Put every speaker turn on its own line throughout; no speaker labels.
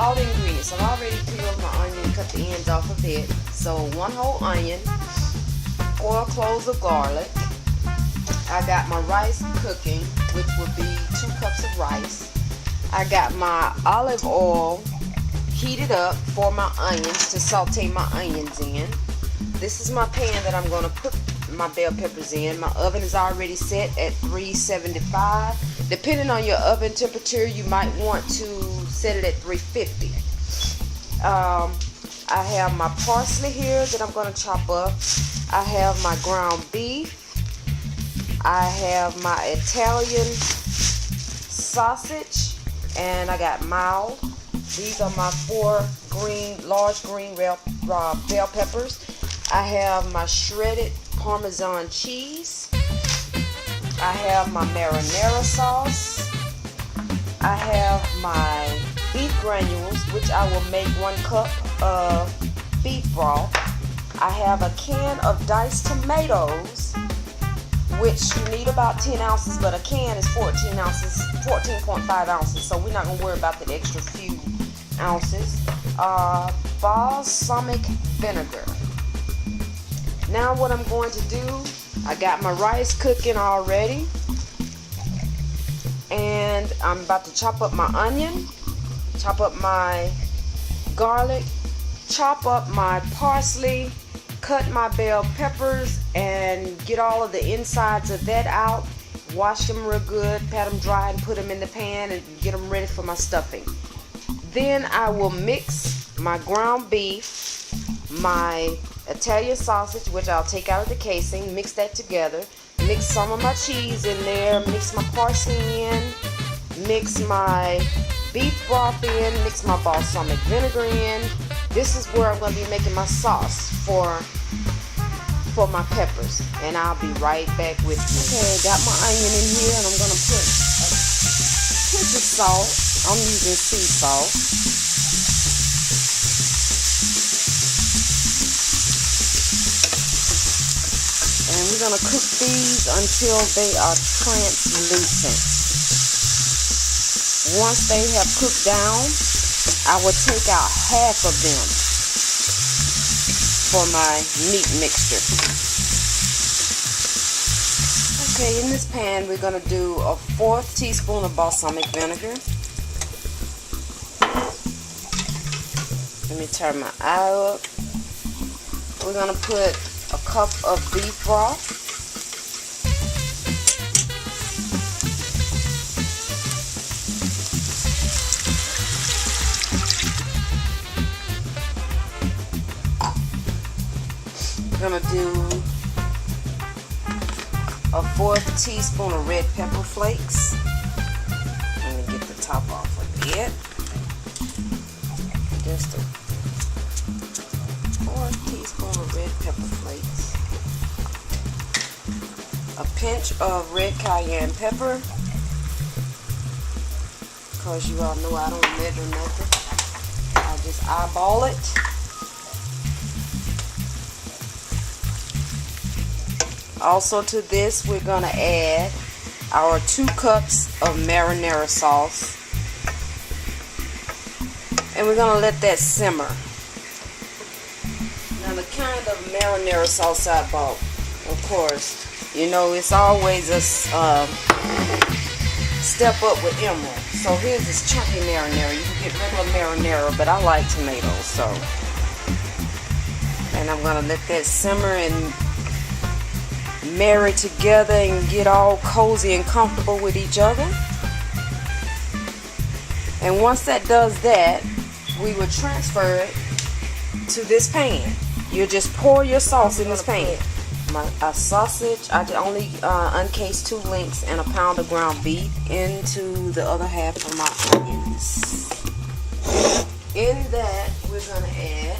all the ingredients. I've already peeled my onion, cut the ends off of it. So 1 whole onion, 4 cloves of garlic. I got my rice cooking, which would be 2 cups of rice. I got my olive oil heated up for my onions to saute my onions in. This is my pan that I'm going to put my bell peppers in. My oven is already set at 375. Depending on your oven temperature, you might want to set it at 350. I have my parsley here that I'm going to chop up. I have my ground beef. I have my Italian sausage, and I got mild. These are my 4 large green bell peppers. I have my shredded Parmesan cheese. I have my marinara sauce. I have my beef granules, which I will make 1 cup of beef broth. I have a can of diced tomatoes, which you need about 10 ounces, but a can is 14 ounces, 14.5 ounces, so we're not going to worry about that extra few ounces. Balsamic vinegar. Now what I'm going to do, I got my rice cooking already, and I'm about to chop up my onion, chop up my garlic, chop up my parsley, cut my bell peppers, and get all of the insides of that out. Wash them real good, pat them dry, and put them in the pan and get them ready for my stuffing. Then I will mix my ground beef, my Italian sausage, which I'll take out of the casing, mix that together, mix some of my cheese in there, mix my parsley in, mix my beef broth in, mix my balsamic vinegar in. This is where I'm going to be making my sauce for my peppers, and I'll be right back with you. Okay, got my onion in here, and I'm going to put a pinch of salt. I'm using sea salt. And we're going to cook these until they are translucent. Once they have cooked down, I will take out half of them for my meat mixture. Okay, in this pan we're going to do a 1/4 teaspoon of balsamic vinegar. Let me turn my eye up. We're going to put a cup of beef broth. We're going to do a 1/4 teaspoon of red pepper flakes. Let me get the top off of it. Just a 1/4 teaspoon of red pepper flakes. A pinch of red cayenne pepper. Because you all know I don't measure nothing. I just eyeball it. Also to this, we're going to add our 2 cups of marinara sauce. And we're going to let that simmer. Now the kind of marinara sauce I bought, of course, you know, it's always a step up with emerald. So here's this chunky marinara. You can get regular marinara, but I like tomatoes, so. And I'm going to let that simmer and marry together and get all cozy and comfortable with each other. And once that does that, we will transfer it to this pan. You just pour your sauce in this pan. My sausage, I only uncased 2 links and a pound of ground beef into the other half of my onions. In that, we're going to add,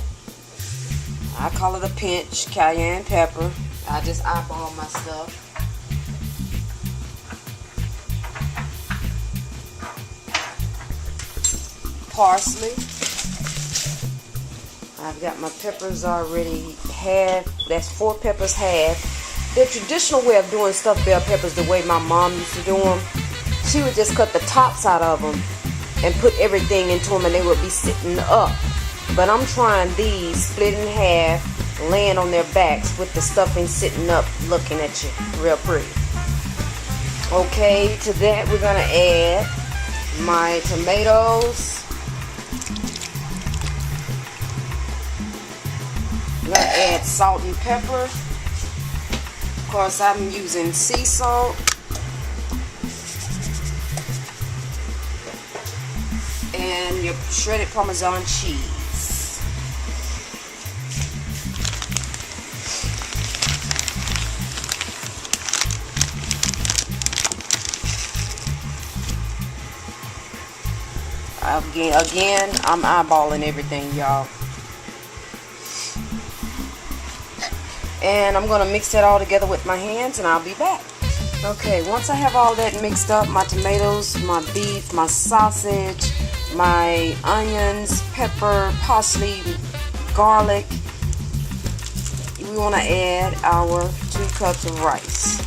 I call it a pinch, cayenne pepper. I just eyeball my stuff. Parsley. I've got my peppers already half. That's 4 peppers half. The traditional way of doing stuffed bell peppers, the way my mom used to do them, she would just cut the tops out of them and put everything into them, and they would be sitting up. But I'm trying these split in half, laying on their backs with the stuffing sitting up, looking at you real pretty. Okay, to that we're gonna add my tomatoes. I'm gonna add salt and pepper. Of course, I'm using sea salt. And your shredded Parmesan cheese. Again, I'm eyeballing everything, y'all. And I'm gonna mix that all together with my hands, and I'll be back. Okay, once I have all that mixed up, my tomatoes, my beef, my sausage, my onions, pepper, parsley, garlic, we want to add our 2 cups of rice.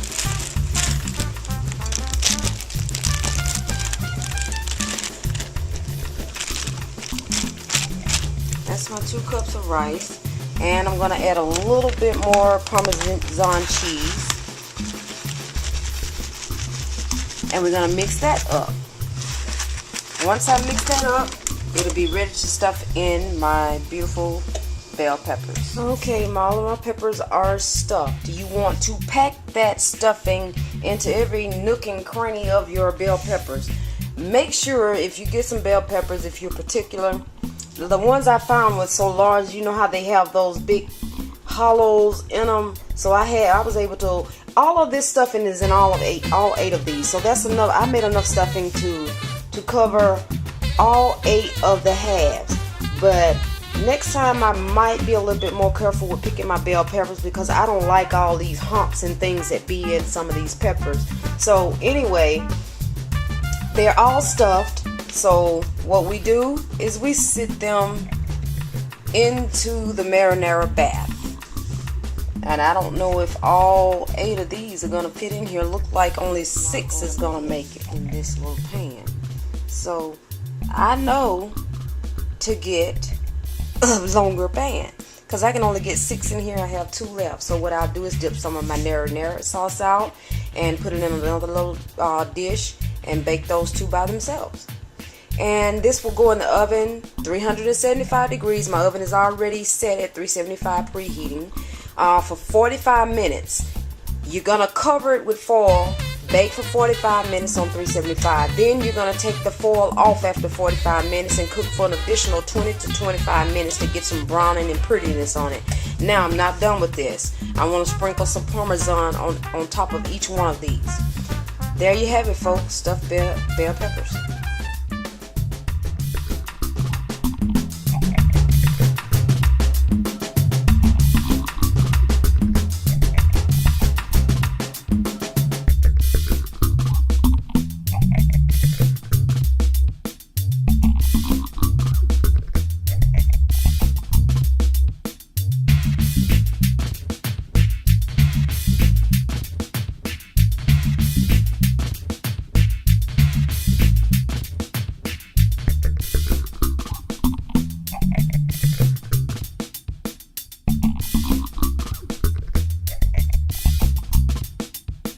That's my 2 cups of rice. And I'm going to add a little bit more Parmesan cheese. And we're going to mix that up. Once I mix that up, it'll be ready to stuff in my beautiful bell peppers. Okay, all of my peppers are stuffed. You want to pack that stuffing into every nook and cranny of your bell peppers. Make sure if you get some bell peppers, if you're particular, the ones I found were so large, you know how they have those big hollows in them. So I was able to, all of this stuffing is in all 8 of these. So that's enough. I made enough stuffing to cover all 8 of the halves. But next time I might be a little bit more careful with picking my bell peppers, because I don't like all these humps and things that be in some of these peppers. So anyway, they're all stuffed. So what we do is we sit them into the marinara bath. And I don't know if all 8 of these are gonna fit in here. Look like only 6 is gonna make it in this little pan. So I know to get a longer pan, because I can only get 6 in here. I have 2 left. So what I'll do is dip some of my marinara sauce out and put it in another little dish and bake those 2 by themselves. And this will go in the oven, 375 degrees. My oven is already set at 375 preheating for 45 minutes. You're gonna cover it with foil, bake for 45 minutes on 375. Then you're gonna take the foil off after 45 minutes and cook for an additional 20 to 25 minutes to get some browning and prettiness on it. Now I'm not done with this. I want to sprinkle some Parmesan on top of each one of these. There you have it, folks, stuffed bell peppers.